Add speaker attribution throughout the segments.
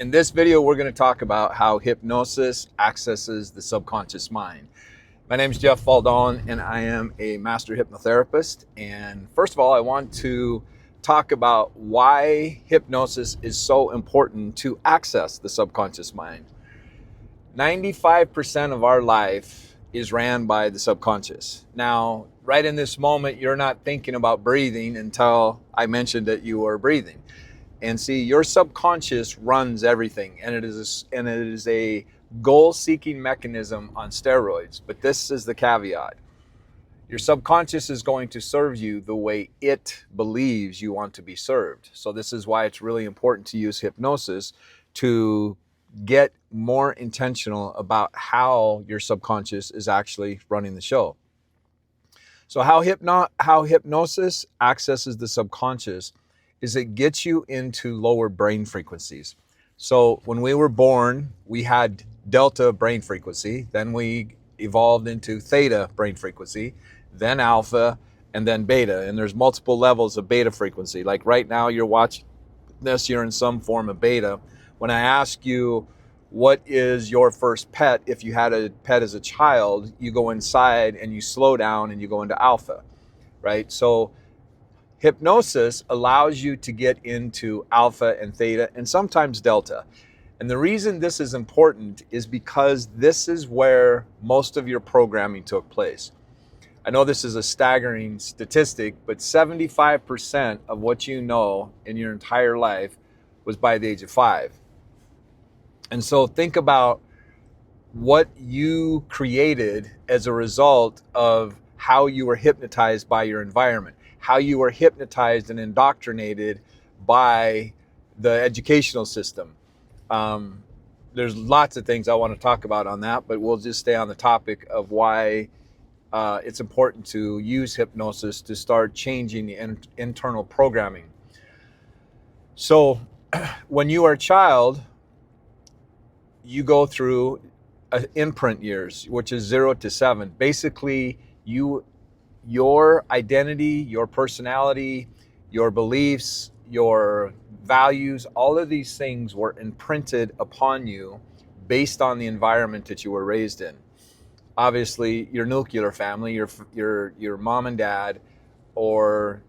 Speaker 1: In this video, we're going to talk about how hypnosis accesses the subconscious mind. My name is Jeff Faldon, and I am a master hypnotherapist. And first of all, I want to talk about why hypnosis is so important to access the subconscious mind. 95% of our life is ran by the subconscious. Now, right in this moment, you're not thinking about breathing until I mentioned that you are breathing. And see, your subconscious runs everything, and it is a goal-seeking mechanism on steroids. But this is the caveat. Your subconscious is going to serve you the way it believes you want to be served. So this is why it's really important to use hypnosis to get more intentional about how your subconscious is actually running the show. So how hypnosis accesses the subconscious is it gets you into lower brain frequencies. So when we were born, we had delta brain frequency, then we evolved into theta brain frequency, then alpha, and then beta. And there's multiple levels of beta frequency. Like right now you're watching this, you're in some form of beta. When I ask you, what is your first pet? If you had a pet as a child, you go inside and you slow down and you go into alpha, right? So hypnosis allows you to get into alpha and theta and sometimes delta. And the reason this is important is because this is where most of your programming took place. I know this is a staggering statistic, but 75% of what you know in your entire life was by the age of 5. And so think about what you created as a result of how you were hypnotized by your environment, how you were hypnotized and indoctrinated by the educational system. There's lots of things I want to talk about on that, but we'll just stay on the topic of why it's important to use hypnosis to start changing the internal programming. So when you are a child, you go through imprint years, which is 0 to 7. Basically, your identity, your personality, your beliefs, your values, all of these things were imprinted upon you based on the environment that you were raised in. Obviously, your nuclear family, your mom and dad, or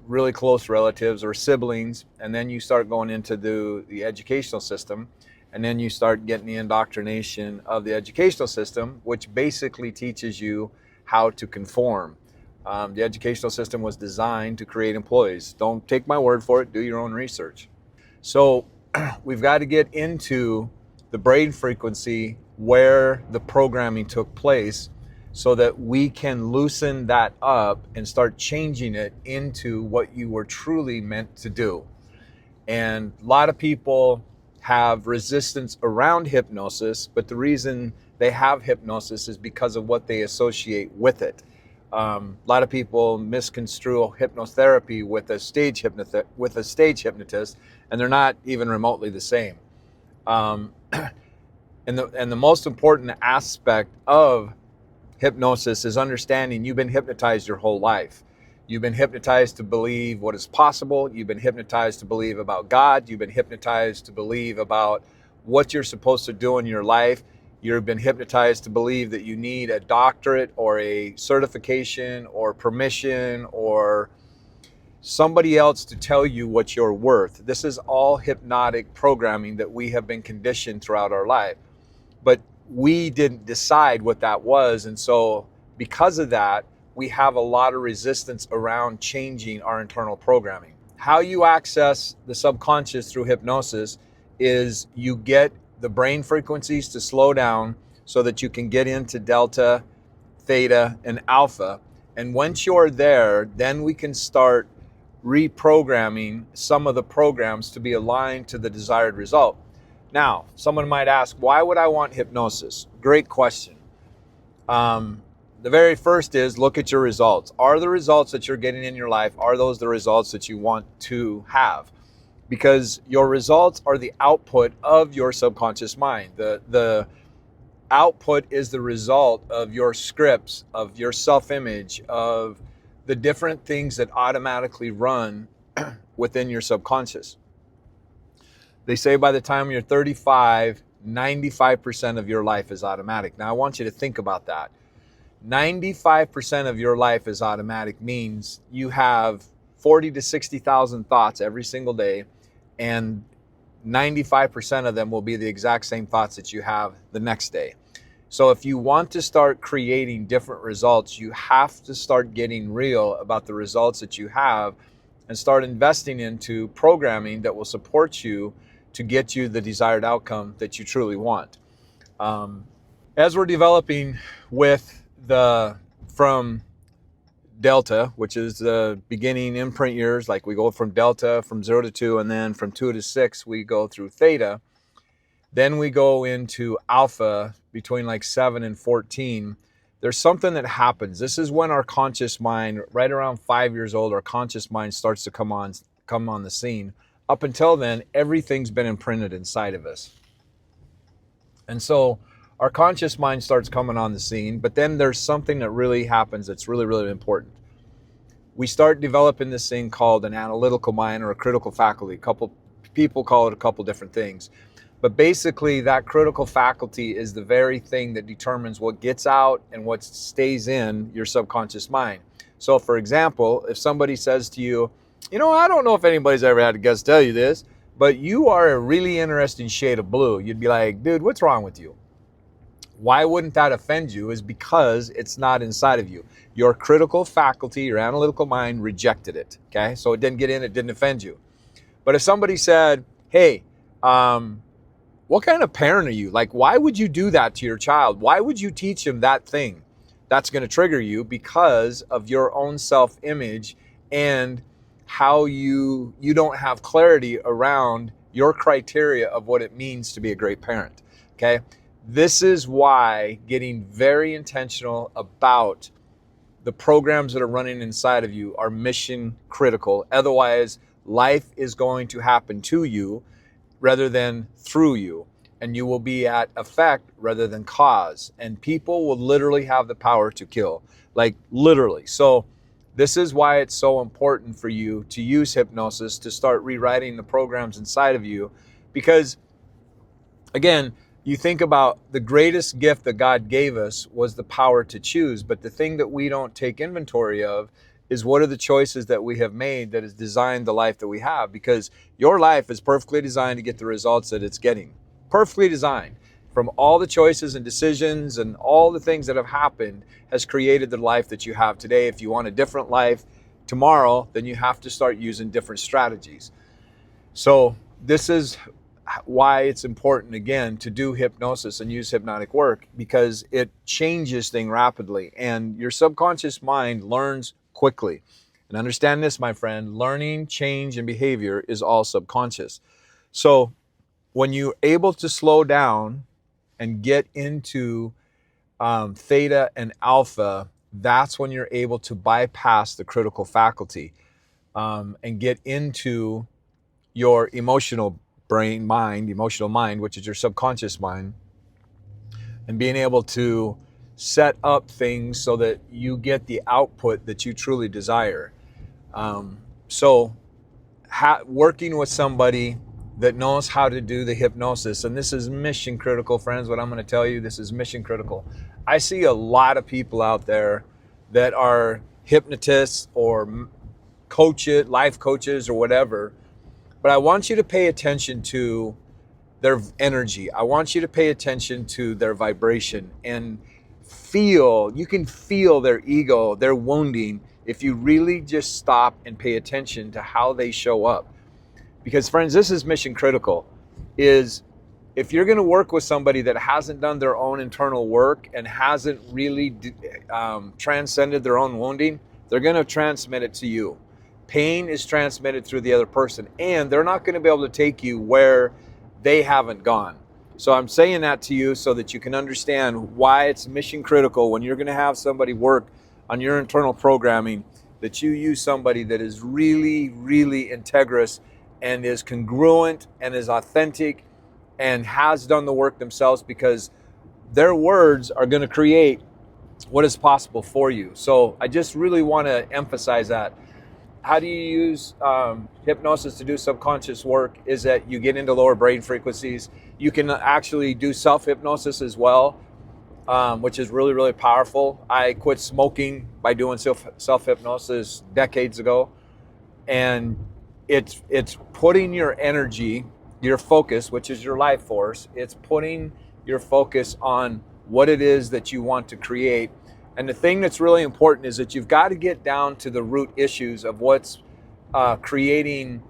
Speaker 1: really close relatives or siblings, and then you start going into the educational system, and then you start getting the indoctrination of the educational system, which basically teaches you how to conform. The educational system was designed to create employees. Don't take my word for it, do your own research. So we've got to get into the brain frequency where the programming took place so that we can loosen that up and start changing it into what you were truly meant to do. And a lot of people have resistance around hypnosis, but the reason they have hypnosis is because of what they associate with it. A lot of people misconstrue hypnotherapy with a stage hypnotist, and they're not even remotely the same. And the most important aspect of hypnosis is understanding you've been hypnotized your whole life. You've been hypnotized to believe what is possible. You've been hypnotized to believe about God. You've been hypnotized to believe about what you're supposed to do in your life. You've been hypnotized to believe that you need a doctorate or a certification or permission or somebody else to tell you what you're worth. This is all hypnotic programming that we have been conditioned throughout our life. But we didn't decide what that was. And so because of that, we have a lot of resistance around changing our internal programming. How you access the subconscious through hypnosis is you get the brain frequencies to slow down so that you can get into delta, theta, and alpha. And once you're there, then we can start reprogramming some of the programs to be aligned to the desired result. Now, someone might ask, why would I want hypnosis? Great question. The very first is look at your results. Are the results that you're getting in your life, are those the results that you want to have? Because your results are the output of your subconscious mind. The output is the result of your scripts, of your self-image, of the different things that automatically run within your subconscious. They say by the time you're 35, 95% of your life is automatic. Now I want you to think about that. 95% of your life is automatic means you have 40 to 60,000 thoughts every single day, and 95% of them will be the exact same thoughts that you have the next day. So if you want to start creating different results, you have to start getting real about the results that you have and start investing into programming that will support you to get you the desired outcome that you truly want. As we're developing from Delta, which is the beginning imprint years, like we go from Delta from 0 to 2, and then from 2 to 6, we go through Theta. Then we go into Alpha between like 7 and 14. There's something that happens. This is when our conscious mind, right around 5 years old, our conscious mind starts to come on the scene. Up until then, everything's been imprinted inside of us. And so our conscious mind starts coming on the scene, but then there's something that really happens that's really, really important. We start developing this thing called an analytical mind or a critical faculty. A couple people call it a couple different things. But basically, that critical faculty is the very thing that determines what gets out and what stays in your subconscious mind. So for example, if somebody says to you, I don't know if anybody's ever had a guest tell you this, but you are a really interesting shade of blue. You'd be like, dude, what's wrong with you? Why wouldn't that offend you? Is because it's not inside of you. Your critical faculty, your analytical mind rejected it, okay? So it didn't get in, it didn't offend you. But if somebody said, hey, what kind of parent are you? Like, why would you do that to your child? Why would you teach him that thing? That's going to trigger you because of your own self-image and how you don't have clarity around your criteria of what it means to be a great parent, okay? This is why getting very intentional about the programs that are running inside of you are mission critical. Otherwise, life is going to happen to you rather than through you. And you will be at effect rather than cause. And people will literally have the power to kill. Like literally. So this is why it's so important for you to use hypnosis to start rewriting the programs inside of you. Because again, you think about the greatest gift that God gave us was the power to choose. But the thing that we don't take inventory of is what are the choices that we have made that has designed the life that we have. Because your life is perfectly designed to get the results that it's getting. Perfectly designed. From all the choices and decisions and all the things that have happened has created the life that you have today. If you want a different life tomorrow, then you have to start using different strategies. So this is why it's important, again, to do hypnosis and use hypnotic work, because it changes things rapidly and your subconscious mind learns quickly. And understand this, my friend, learning, change, and behavior is all subconscious. So when you're able to slow down and get into theta and alpha, that's when you're able to bypass the critical faculty and get into your emotional mind, which is your subconscious mind, and being able to set up things so that you get the output that you truly desire. Working with somebody that knows how to do the hypnosis, and this is mission critical, friends, what I'm going to tell you, this is mission critical. I see a lot of people out there that are hypnotists or life coaches or whatever, but I want you to pay attention to their energy. I want you to pay attention to their vibration and you can feel their ego, their wounding, if you really just stop and pay attention to how they show up. Because friends, this is mission critical, is if you're going to work with somebody that hasn't done their own internal work and hasn't really transcended their own wounding, they're going to transmit it to you. Pain is transmitted through the other person, and they're not going to be able to take you where they haven't gone. So I'm saying that to you so that you can understand why it's mission critical when you're going to have somebody work on your internal programming, that you use somebody that is really, really integrous and is congruent and is authentic and has done the work themselves, because their words are going to create what is possible for you. So I just really want to emphasize that. how do you use hypnosis to do subconscious work is that you get into lower brain frequencies. You can actually do self-hypnosis as well, which is really, really powerful. I quit smoking by doing self-hypnosis decades ago. And it's putting your energy, your focus, which is your life force, it's putting your focus on what it is that you want to create. And the thing that's really important is that you've got to get down to the root issues of what's creating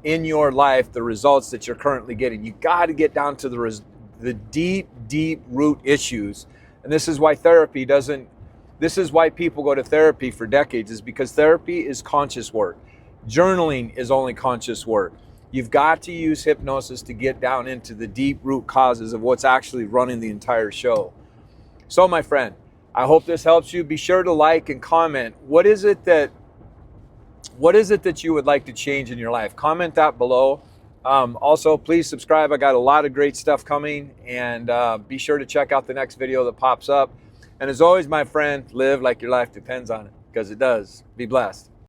Speaker 1: in your life the results that you're currently getting. You got to get down to the deep, deep root issues. And this is why this is why people go to therapy for decades, is because therapy is conscious work. Journaling is only conscious work. You've got to use hypnosis to get down into the deep root causes of what's actually running the entire show. So my friend, I hope this helps you. Be sure to like and comment. What is it that you would like to change in your life? Comment that below. Also, please subscribe. I got a lot of great stuff coming, and be sure to check out the next video that pops up. And as always, my friend, live like your life depends on it, because it does. Be blessed.